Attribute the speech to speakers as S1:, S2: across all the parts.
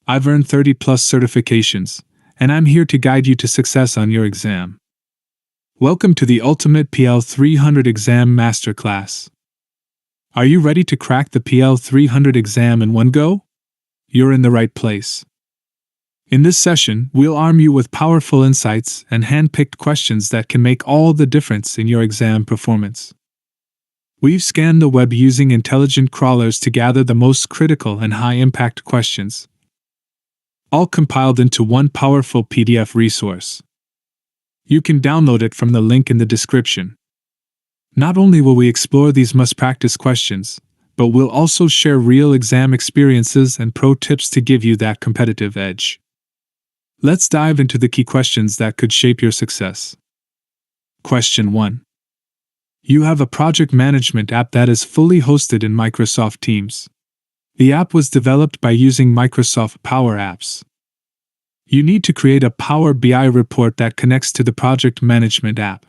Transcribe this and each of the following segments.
S1: I've earned 30 plus certifications, and I'm here to guide you to success on your exam. Welcome to the Ultimate PL-300 Exam Masterclass. Are you ready to crack the PL-300 exam in one go? You're in the right place. In this session, we'll arm you with powerful insights and hand-picked questions that can make all the difference in your exam performance. We've scanned the web using intelligent crawlers to gather the most critical and high-impact questions, all compiled into one powerful PDF resource. You can download it from the link in the description. Not only will we explore these must-practice questions, but we'll also share real exam experiences and pro tips to give you that competitive edge. Let's dive into the key questions that could shape your success. Question 1. You have a project management app that is fully hosted in Microsoft Teams. The app was developed by using Microsoft Power Apps. You need to create a Power BI report that connects to the project management app.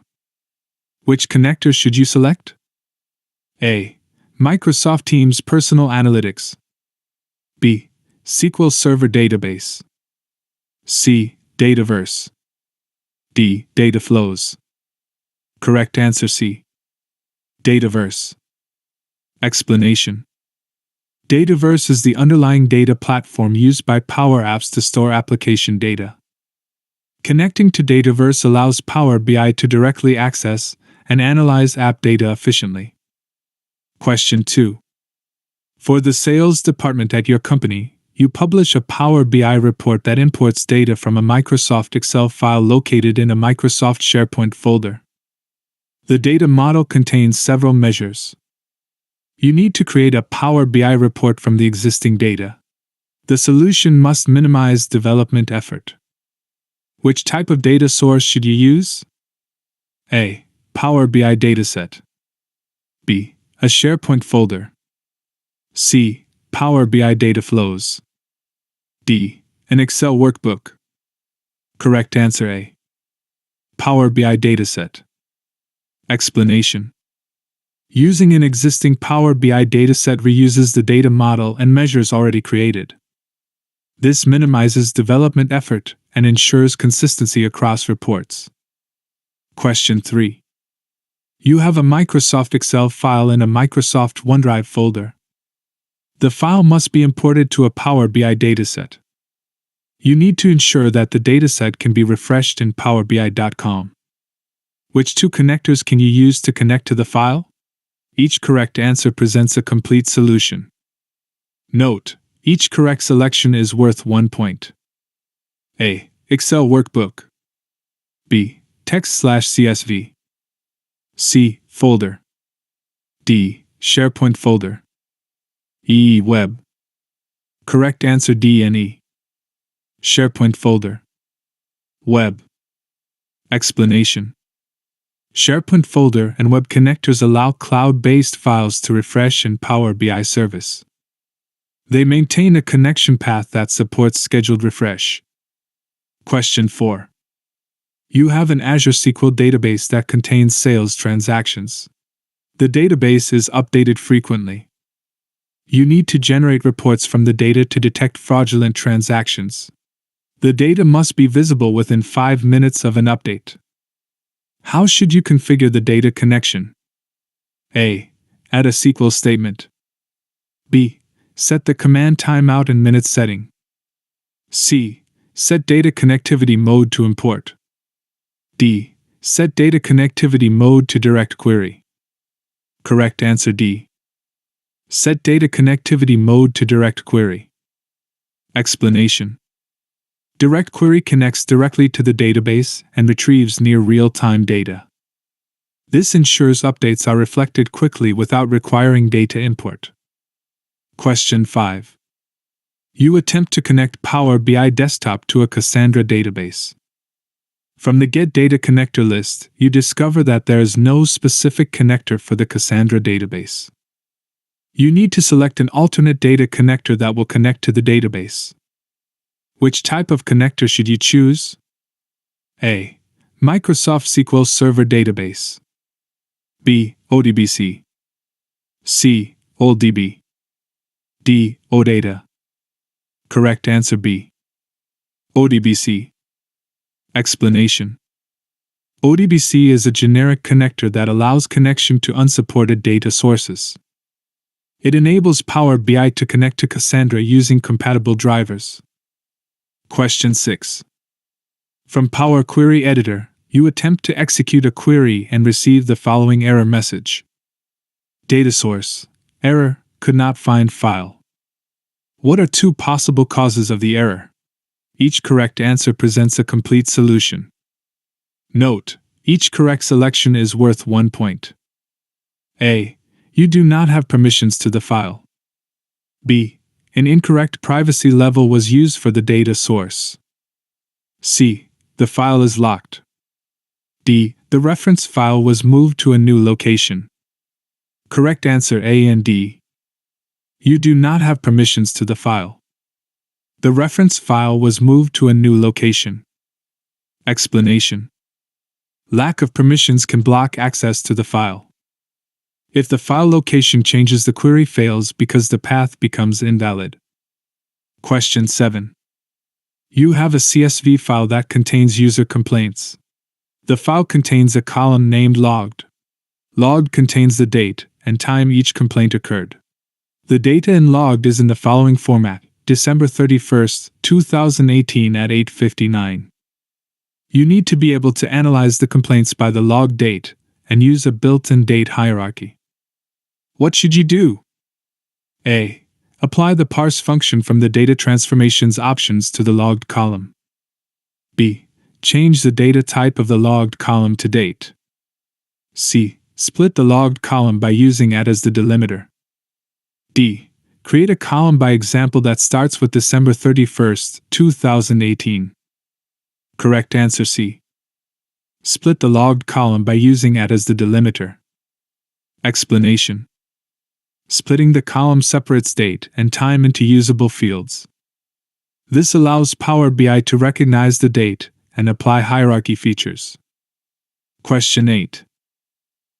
S1: Which connector should you select? A. Microsoft Teams Personal Analytics. B. SQL Server Database. C. Dataverse. D. Data Flows. Correct answer C. Dataverse. Explanation. Dataverse is the underlying data platform used by Power Apps to store application data. Connecting to Dataverse allows Power BI to directly access and analyze app data efficiently. Question 2. For the sales department at your company, you publish a Power BI report that imports data from a Microsoft Excel file located in a Microsoft SharePoint folder. The data model contains several measures. You need to create a Power BI report from the existing data. The solution must minimize development effort. Which type of data source should you use? A. Power BI dataset. B. A SharePoint folder. C. Power BI data flows. D. An Excel workbook. Correct answer A. Power BI dataset. Explanation. Using an existing Power BI dataset reuses the data model and measures already created. This minimizes development effort and ensures consistency across reports. Question 3. You have a Microsoft Excel file in a Microsoft OneDrive folder. The file must be imported to a Power BI dataset. You need to ensure that the dataset can be refreshed in PowerBI.com. Which two connectors can you use to connect to the file? Each correct answer presents a complete solution. Note, each correct selection is worth 1 point. A. Excel workbook. B. Text/CSV. C. Folder. D. SharePoint folder. E. Web. Correct answer D and E. SharePoint folder. Web. Explanation. SharePoint folder and web connectors allow cloud-based files to refresh in Power BI service. They maintain a connection path that supports scheduled refresh. Question 4. You have an Azure SQL database that contains sales transactions. The database is updated frequently. You need to generate reports from the data to detect fraudulent transactions. The data must be visible within 5 minutes of an update. How should you configure the data connection? A. Add a SQL statement. B. Set the command timeout and minutes setting. C. Set data connectivity mode to import. D. Set data connectivity mode to direct query. Correct answer D. Set data connectivity mode to direct query. Explanation. Direct query connects directly to the database and retrieves near real-time data. This ensures updates are reflected quickly without requiring data import. Question 5. You attempt to connect Power BI Desktop to a Cassandra database. From the Get Data Connector list, you discover that there is no specific connector for the Cassandra database. You need to select an alternate data connector that will connect to the database. Which type of connector should you choose? A. Microsoft SQL Server Database. B. ODBC. C. OLDB. D. OData. Correct answer B. ODBC. Explanation. ODBC is a generic connector that allows connection to unsupported data sources. It enables Power BI to connect to Cassandra using compatible drivers. Question 6. From Power Query Editor, you attempt to execute a query and receive the following error message. Data source. Error, could not find file. What are two possible causes of the error? Each correct answer presents a complete solution. Note, each correct selection is worth 1 point. A. You do not have permissions to the file. B. An incorrect privacy level was used for the data source. C. The file is locked. D. The reference file was moved to a new location. Correct answer A and D. You do not have permissions to the file. The reference file was moved to a new location. Explanation. Lack of permissions can block access to the file. If the file location changes, the query fails because the path becomes invalid. Question 7. You have a CSV file that contains user complaints. The file contains a column named logged. Logged contains the date and time each complaint occurred. The data in logged is in the following format: December 31st, 2018 at 8:59. You need to be able to analyze the complaints by the log date and use a built-in date hierarchy. What should you do? A. Apply the parse function from the data transformations options to the logged column. B. Change the data type of the logged column to date. C. Split the logged column by using add as the delimiter. D. Create a column by example that starts with December 31st, 2018. Correct answer C. Split the logged column by using add as the delimiter. Explanation. Splitting the column separates date and time into usable fields. This allows Power BI to recognize the date and apply hierarchy features. Question 8.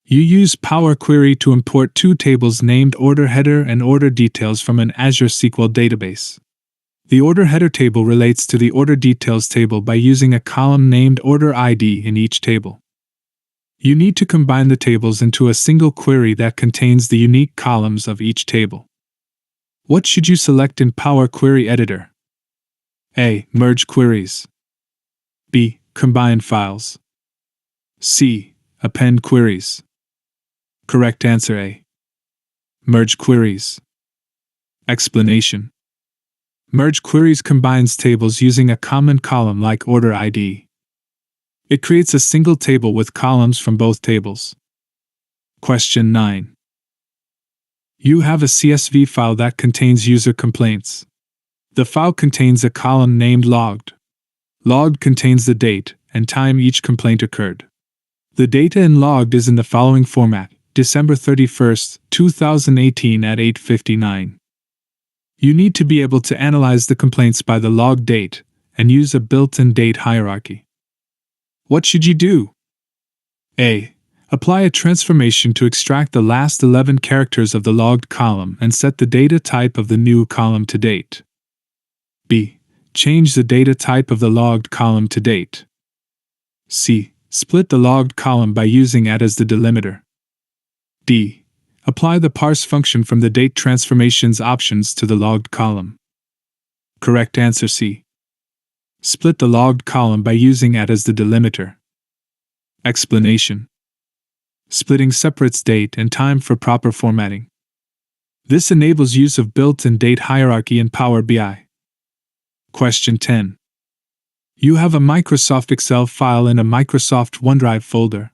S1: You use Power Query to import two tables named Order Header and Order Details from an Azure SQL database. The Order Header table relates to the Order Details table by using a column named Order ID in each table. You need to combine the tables into a single query that contains the unique columns of each table. What should you select in Power Query Editor? A. Merge queries. B. Combine files. C. Append queries. Correct answer A. Merge queries. Explanation. Merge queries combines tables using a common column like Order ID. It creates a single table with columns from both tables. Question 9. You have a CSV file that contains user complaints. The file contains a column named logged. Logged contains the date and time each complaint occurred. The data in logged is in the following format: December 31st, 2018 at 8:59. You need to be able to analyze the complaints by the log date and use a built-in date hierarchy. What should you do? A. Apply a transformation to extract the last 11 characters of the logged column and set the data type of the new column to date. B. Change the data type of the logged column to date. C. Split the logged column by using add as the delimiter. D. Apply the parse function from the date transformations options to the logged column. Correct answer C. Split the logged column by using add as the delimiter. Explanation. Splitting separates date and time for proper formatting. This enables use of built-in date hierarchy in Power BI. Question 10. You have a Microsoft Excel file in a Microsoft OneDrive folder.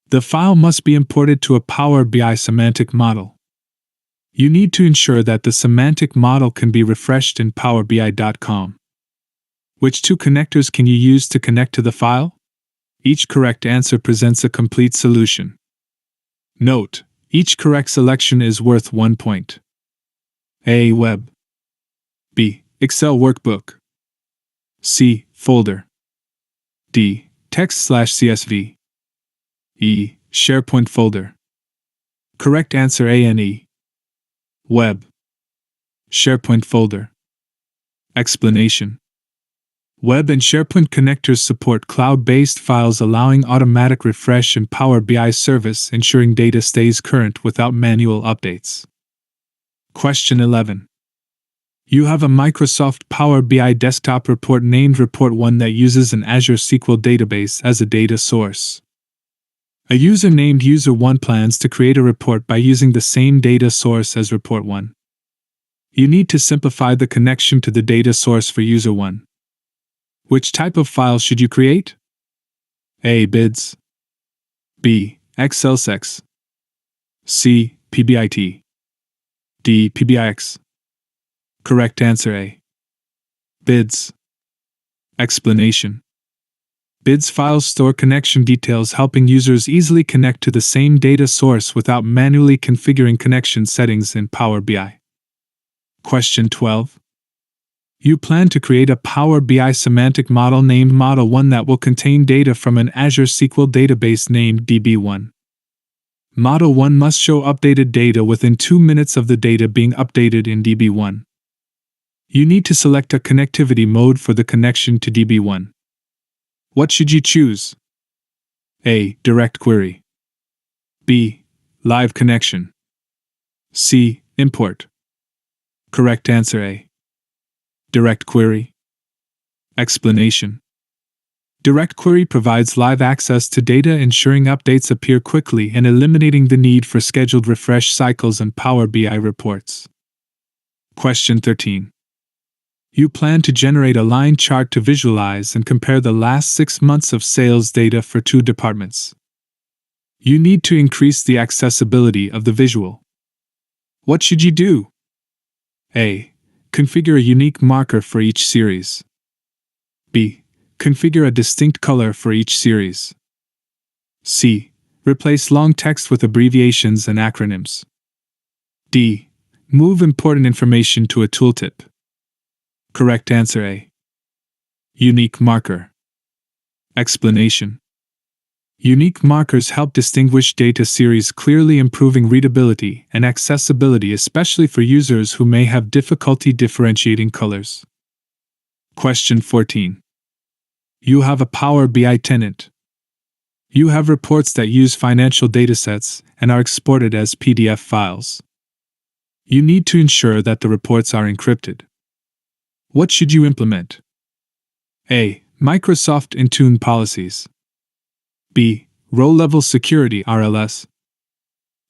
S1: The file must be imported to a Power BI semantic model. You need to ensure that the semantic model can be refreshed in PowerBI.com. Which two connectors can you use to connect to the file? Each correct answer presents a complete solution. Note, each correct selection is worth 1 point. A. Web. B. Excel Workbook. C. Folder. D. Text/CSV. E. SharePoint folder. Correct answer A and E. Web. SharePoint folder. Explanation. Web and SharePoint connectors support cloud-based files allowing automatic refresh and Power BI service, ensuring data stays current without manual updates. Question 11. You have a Microsoft Power BI desktop report named Report 1 that uses an Azure SQL database as a data source. A user named User1 plans to create a report by using the same data source as Report 1. You need to simplify the connection to the data source for User1. Which type of file should you create? A. Bids. B. XLSX. C. PBIT. D. PBIX. Correct answer A. Bids. Explanation. Bids files store connection details, helping users easily connect to the same data source without manually configuring connection settings in Power BI. Question 12. You plan to create a Power BI semantic model named Model 1 that will contain data from an Azure SQL database named DB1. Model 1 must show updated data within 2 minutes of the data being updated in DB1. You need to select a connectivity mode for the connection to DB1. What should you choose? A. Direct query. B. Live connection. C. Import. Correct answer A. Direct query. Explanation. Direct query provides live access to data, ensuring updates appear quickly and eliminating the need for scheduled refresh cycles and Power BI reports. Question 13. You plan to generate a line chart to visualize and compare the last 6 months of sales data for 2 departments. You need to increase the accessibility of the visual. What should you do? A. Configure a unique marker for each series. B. Configure a distinct color for each series. C. Replace long text with abbreviations and acronyms. D. Move important information to a tooltip. Correct answer A. Unique marker. Explanation. Unique markers help distinguish data series clearly, improving readability and accessibility, especially for users who may have difficulty differentiating colors. Question 14. You have a Power BI tenant. You have reports that use financial datasets and are exported as PDF files. You need to ensure that the reports are encrypted. What should you implement? A. Microsoft Intune policies. B. Row-level security RLS.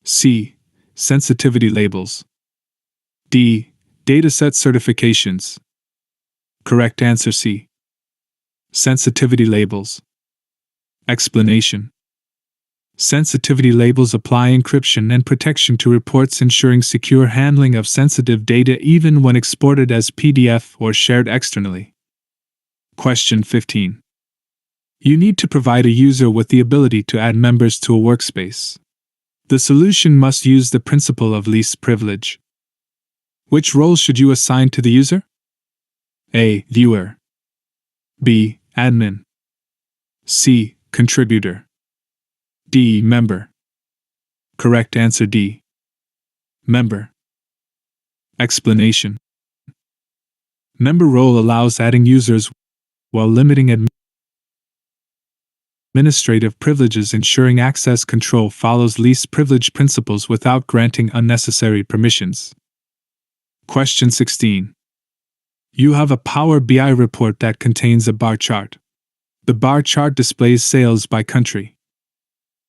S1: C. Sensitivity labels. D. Dataset certifications. Correct answer C. Sensitivity labels. Explanation. Sensitivity labels apply encryption and protection to reports, ensuring secure handling of sensitive data even when exported as PDF or shared externally. Question 15. You need to provide a user with the ability to add members to a workspace. The solution must use the principle of least privilege. Which roles should you assign to the user? A. Viewer. B. Admin. C. Contributor. D. Member. Correct answer D. Member. Explanation. Member role allows adding users while limiting administrative privileges, ensuring access control follows least privilege principles without granting unnecessary permissions. Question 16. You have a Power BI report that contains a bar chart. The bar chart displays sales by country.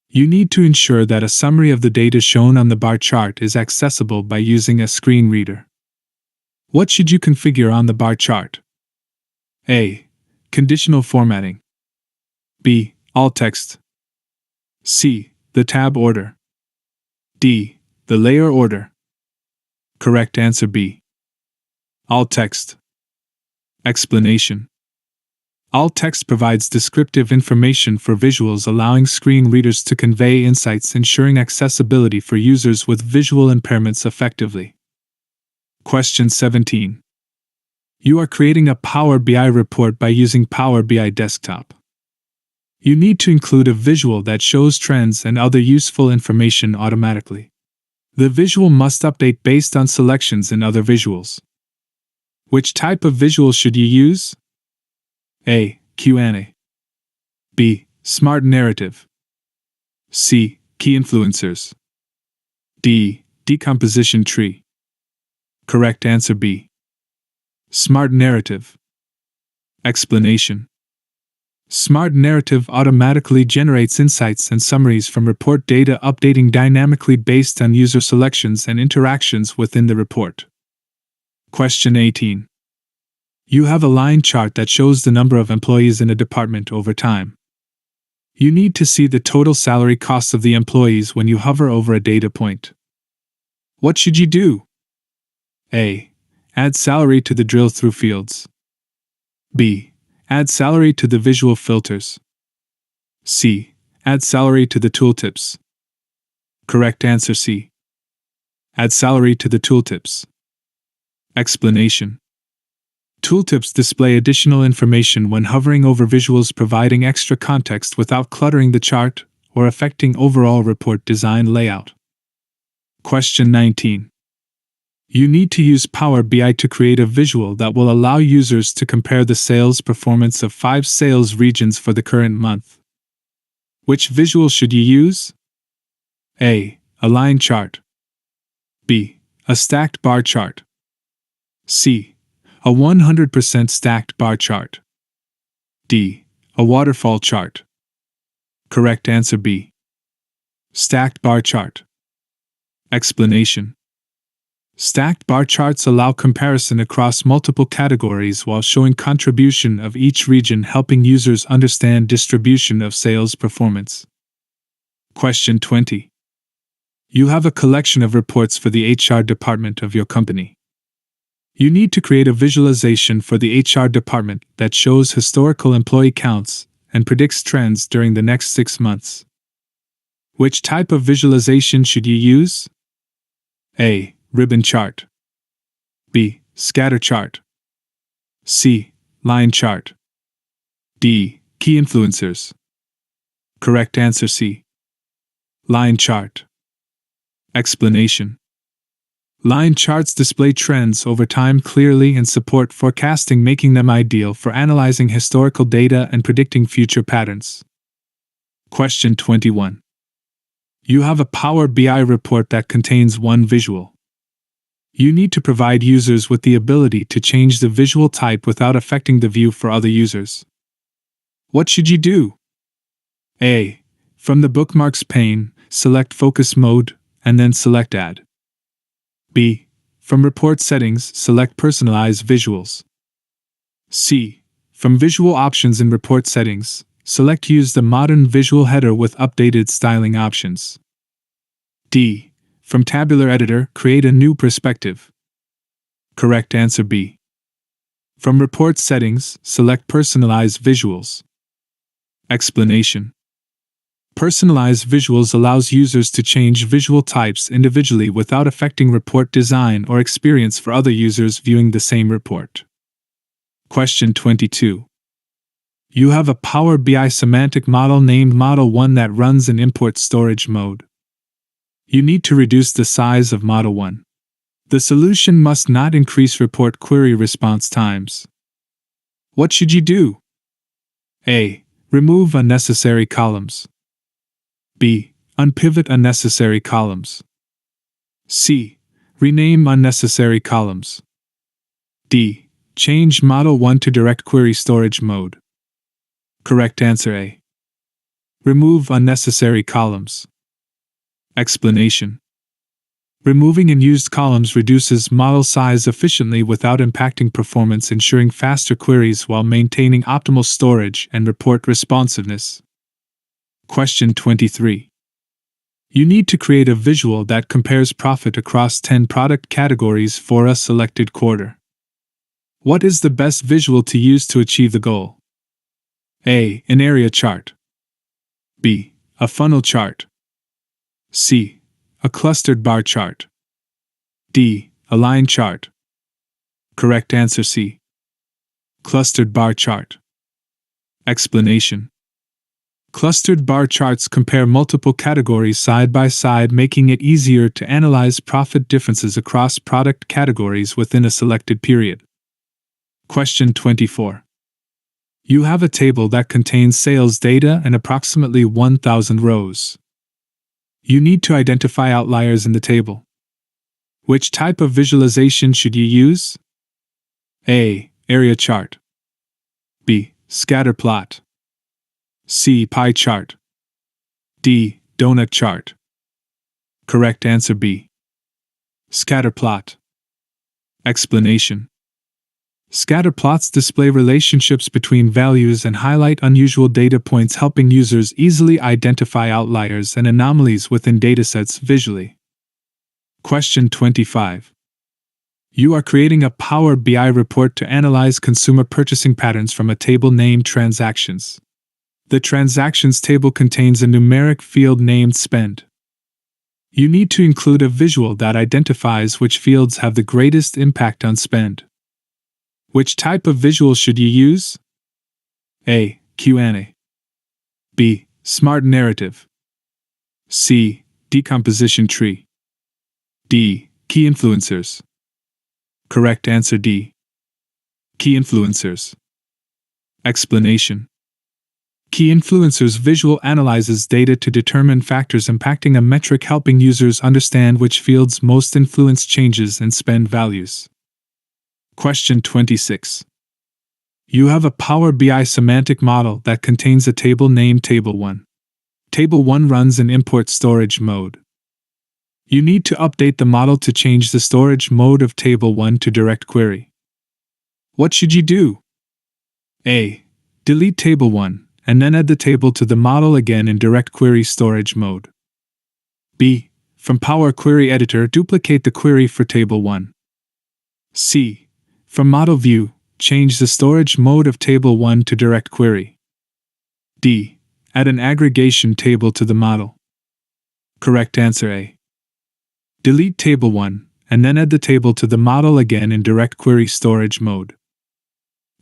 S1: You need to ensure that a summary of the data shown on the bar chart is accessible by using a screen reader. What should you configure on the bar chart? A. Conditional formatting. B. Alt text. C. The tab order. D. The layer order. Correct answer B. Alt text. Explanation. Alt text provides descriptive information for visuals, allowing screen readers to convey insights, ensuring accessibility for users with visual impairments effectively. Question 17. You are creating a Power BI report by using Power BI Desktop. You need to include a visual that shows trends and other useful information automatically. The visual must update based on selections in other visuals. Which type of visual should you use? A. Q&A. B. Smart narrative. C. Key influencers. D. Decomposition tree. Correct answer B. Smart narrative. Explanation. Smart narrative automatically generates insights and summaries from report data, updating dynamically based on user selections and interactions within the report. Question 18. You have a line chart that shows the number of employees in a department over time. You need to see the total salary costs of the employees when you hover over a data point. What should you do? A. Add salary to the drill-through fields. B. Add salary to the visual filters. C. Add salary to the tooltips. Correct answer C. Add salary to the tooltips. Explanation. Tooltips display additional information when hovering over visuals, providing extra context without cluttering the chart or affecting overall report design layout. Question 19. You need to use Power BI to create a visual that will allow users to compare the sales performance of 5 sales regions for the current month. Which visual should you use? A. A line chart. B. A stacked bar chart. C. A 100% stacked bar chart. D. A waterfall chart. Correct answer B. Stacked bar chart. Explanation. Stacked bar charts allow comparison across multiple categories while showing contribution of each region, helping users understand distribution of sales performance. Question 20. You have a collection of reports for the HR department of your company. You need to create a visualization for the HR department that shows historical employee counts and predicts trends during the next 6 months. Which type of visualization should you use? A. Ribbon chart. B. Scatter chart. C. Line chart. D. Key influencers. Correct answer C. Line chart. Explanation. Line charts display trends over time clearly and support forecasting, making them ideal for analyzing historical data and predicting future patterns. Question 21. You have a Power BI report that contains one visual. You need to provide users with the ability to change the visual type without affecting the view for other users. What should you do? A. From the bookmarks pane, select Focus Mode, and then select Add. B. From Report Settings, select Personalize Visuals. C. From Visual Options in Report Settings, select Use the Modern Visual Header with updated styling options. D. From Tabular Editor, create a new perspective. Correct answer B. From Report Settings, select Personalize Visuals. Explanation. Personalized Visuals allows users to change visual types individually without affecting report design or experience for other users viewing the same report. Question 22. You have a Power BI semantic model named Model 1 that runs in import storage mode. You need to reduce the size of Model 1. The solution must not increase report query response times. What should you do? A. Remove unnecessary columns. B. Unpivot unnecessary columns. C. Rename unnecessary columns. D. Change Model 1 to direct query storage mode. Correct answer A. Remove unnecessary columns. Explanation. Removing unused columns reduces model size efficiently without impacting performance, ensuring faster queries while maintaining optimal storage and report responsiveness. Question 23. You need to create a visual that compares profit across 10 product categories for a selected quarter. What is the best visual to use to achieve the goal? A. An area chart. B. A funnel chart. C. A clustered bar chart. D. A line chart. Correct answer C. Clustered bar chart. Explanation. Clustered bar charts compare multiple categories side by side, making it easier to analyze profit differences across product categories within a selected period. Question 24. You have a table that contains sales data and approximately 1,000 rows. You need to identify outliers in the table. Which type of visualization should you use? A. Area chart. B. Scatter plot. C. Pie chart. D. Donut chart. Correct answer B. Scatter plot. Explanation. Scatter plots display relationships between values and highlight unusual data points, helping users easily identify outliers and anomalies within datasets visually. Question 25. You are creating a Power BI report to analyze consumer purchasing patterns from a table named Transactions. The Transactions table contains a numeric field named Spend. You need to include a visual that identifies which fields have the greatest impact on spend. Which type of visual should you use? A. Q&A. B. Smart narrative. C. Decomposition tree. D. Key influencers. Correct answer D. Key influencers. Explanation. Key influencers visual analyzes data to determine factors impacting a metric, helping users understand which fields most influence changes in spend values. Question 26. You have a Power BI semantic model that contains a table named Table 1. Table 1 runs in import storage mode. You need to update the model to change the storage mode of Table 1 to Direct Query. What should you do? A. Delete Table 1, and then add the table to the model again in Direct Query storage mode. B. From Power Query Editor, duplicate the query for Table 1. C. From Model View, change the storage mode of Table 1 to Direct Query. D. Add an aggregation table to the model. Correct answer A. Delete Table 1, and then add the table to the model again in Direct Query storage mode.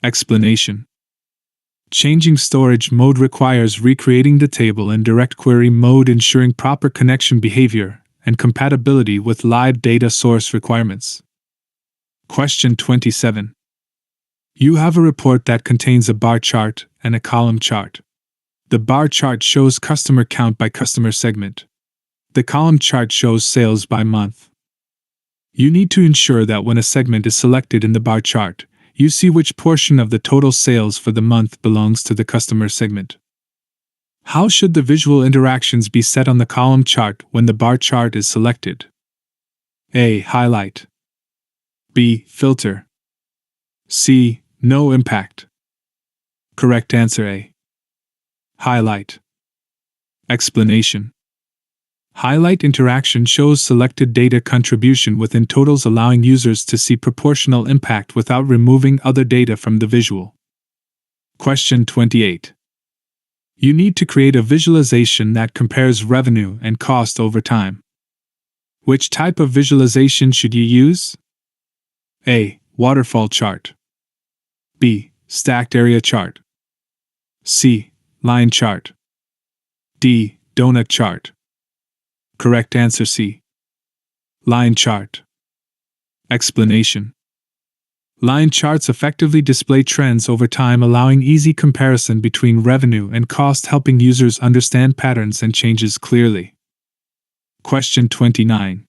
S1: Explanation. Changing storage mode requires recreating the table in Direct Query mode, ensuring proper connection behavior and compatibility with live data source requirements. Question 27. You have a report that contains a bar chart and a column chart. The bar chart shows customer count by customer segment. The column chart shows sales by month. You need to ensure that when a segment is selected in the bar chart, you see which portion of the total sales for the month belongs to the customer segment. How should the visual interactions be set on the column chart when the bar chart is selected? A. Highlight. B. Filter. C. No impact. Correct answer A. Highlight. Explanation. Highlight interaction shows selected data contribution within totals, allowing users to see proportional impact without removing other data from the visual. Question 28. You need to create a visualization that compares revenue and cost over time. Which type of visualization should you use? A. Waterfall chart. B. Stacked area chart. C. Line chart. D. Donut chart. Correct answer C. Line chart. Explanation. Line charts effectively display trends over time, allowing easy comparison between revenue and cost, helping users understand patterns and changes clearly. Question 29.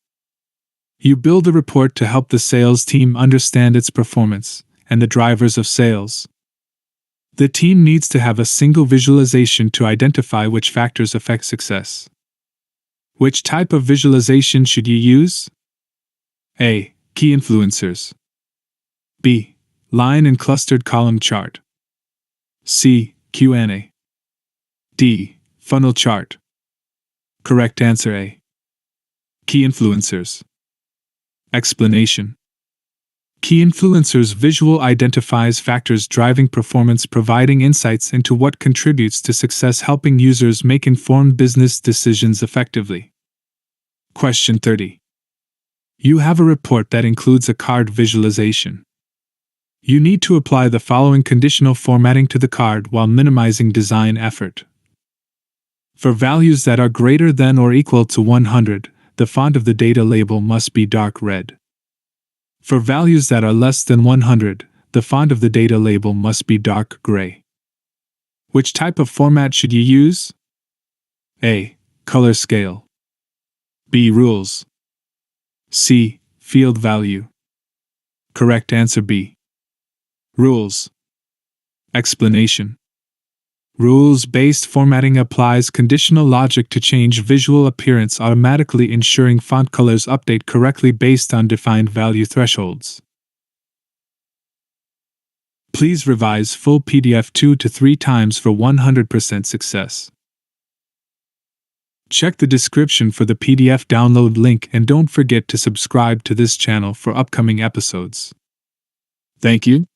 S1: You build a report to help the sales team understand its performance and the drivers of sales. The team needs to have a single visualization to identify which factors affect success. Which type of visualization should you use? A. Key influencers. B. Line and clustered column chart. C. Q&A. D. Funnel chart. Correct answer A. Key influencers. Explanation. Key influencers visual identifies factors driving performance, providing insights into what contributes to success, helping users make informed business decisions effectively. Question 30. You have a report that includes a card visualization. You need to apply the following conditional formatting to the card while minimizing design effort. For values that are greater than or equal to 100, the font of the data label must be dark red. For values that are less than 100, The font of the data label must be dark gray. Which type of format should you use? A. Color scale. B. Rules. C. Field value. Correct answer B. Rules. Explanation. Rules-based formatting applies conditional logic to change visual appearance automatically, ensuring font colors update correctly based on defined value thresholds. Please revise full PDF 2 to 3 times for 100% success. Check the description for the PDF download link and don't forget to subscribe to this channel for upcoming episodes. Thank you.